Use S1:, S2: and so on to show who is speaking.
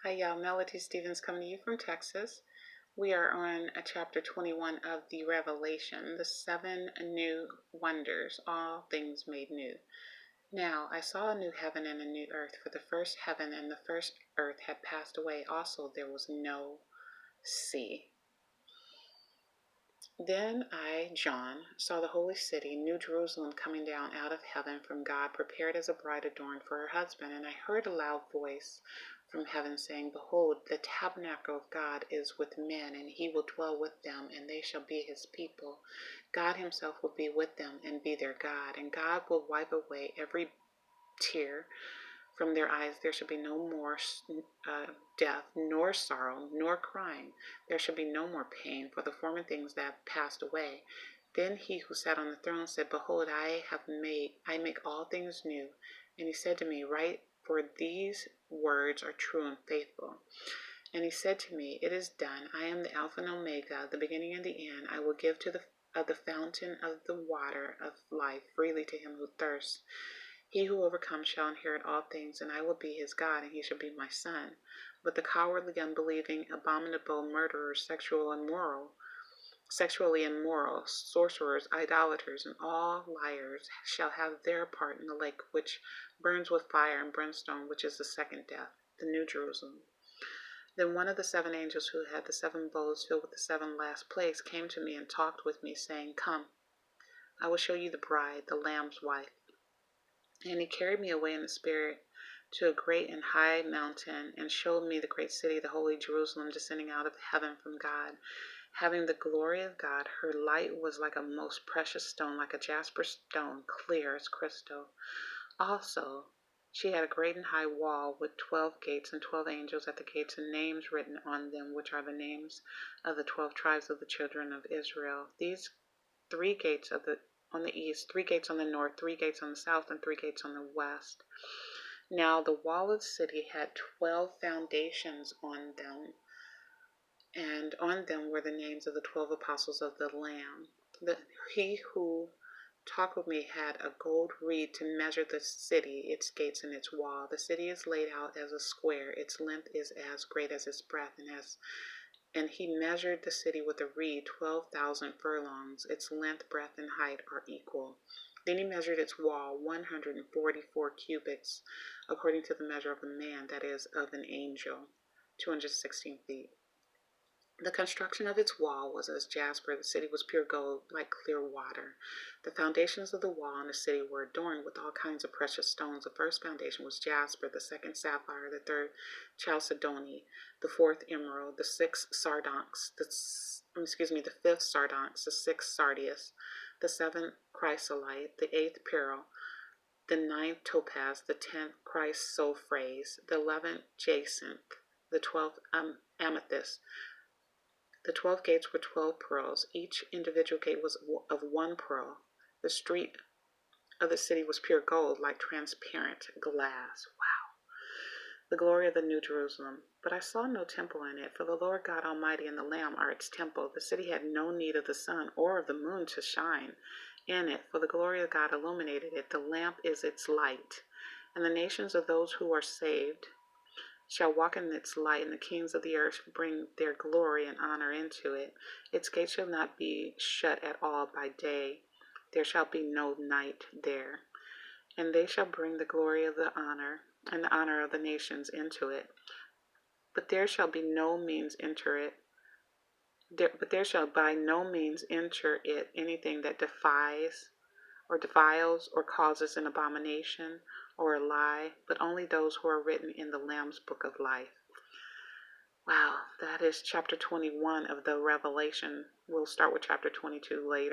S1: Hi, y'all. Melody Stevens coming to you from Texas. We are on chapter 21 of the Revelation, the 7 new wonders, all things made new. Now I saw a new heaven and a new earth, for the first heaven and the first earth had passed away. Also there was no sea. Then I, John, saw the holy city, New Jerusalem, coming down out of heaven from God, prepared as a bride adorned for her husband. And I heard a loud voice from heaven saying, Behold, the tabernacle of God is with men, and he will dwell with them, and they shall be his people. God himself will be with them and be their God, and God will wipe away every tear from their eyes. There shall be no more death, nor sorrow, nor crying. There shall be no more pain, for the former things that have passed away. Then he who sat on the throne said, Behold, I make all things new. And he said to me, Write, for these words are true and faithful. And he said to me, It is done. I am the Alpha and Omega, the beginning and the end. I will give of the fountain of the water of life freely to him who thirsts. He who overcomes shall inherit all things, and I will be his God, and he shall be my son. But the cowardly, unbelieving, abominable, murderers, sexually immoral, sorcerers, idolaters, and all liars shall have their part in the lake which burns with fire and brimstone, which is the second death, the New Jerusalem. Then one of the 7 angels who had the 7 bowls filled with the 7 last plagues came to me and talked with me, saying, Come, I will show you the bride, the Lamb's wife. And he carried me away in the spirit to a great and high mountain, and showed me the great city, the holy Jerusalem, descending out of heaven from God, having the glory of God. Her light was like a most precious stone, like a jasper stone, clear as crystal. Also, she had a great and high wall with 12 gates, and 12 angels at the gates, and names written on them, which are the names of the 12 tribes of the children of Israel. These 3 gates on the east, 3 gates on the north, 3 gates on the south, and 3 gates on the west. Now the wall of the city had 12 foundations on them, and on them were the names of the 12 apostles of the Lamb. He who talked with me had a gold reed to measure the city, its gates, and its wall. The city is laid out as a square. Its length is as great as its breadth, and he measured the city with a reed, 12,000 furlongs. Its length, breadth, and height are equal. Then he measured its wall, 144 cubits, according to the measure of a man, that is, of an angel, 216 feet. The construction of its wall was as jasper. The city was pure gold, like clear water. The foundations of the wall and the city were adorned with all kinds of precious stones. The first foundation was jasper, the second sapphire, the third chalcedony, the fourth emerald, the sixth sardonyx, the fifth sardonyx, the sixth sardius, the seventh chrysolite, the eighth beryl, the ninth topaz, the 10th chrysoprase, the 11th jacinth, the 12th amethyst. The 12 gates were 12 pearls. Each individual gate was of 1 pearl. The street of the city was pure gold, like transparent glass. Wow. The glory of the New Jerusalem. But I saw no temple in it, for the Lord God Almighty and the Lamb are its temple. The city had no need of the sun or of the moon to shine in it, for the glory of God illuminated it. The lamp is its light. And the nations of those who are saved shall walk in its light, and the kings of the earth bring their glory and honor into it. Its gates shall not be shut at all by day. There shall be no night there. And they shall bring the glory of the honor and the honor of the nations into it. But there shall by no means enter it anything that defiles or causes an abomination or a lie, but only those who are written in the Lamb's book of life. Wow, that is chapter 21 of the Revelation. We'll start with chapter 22 later.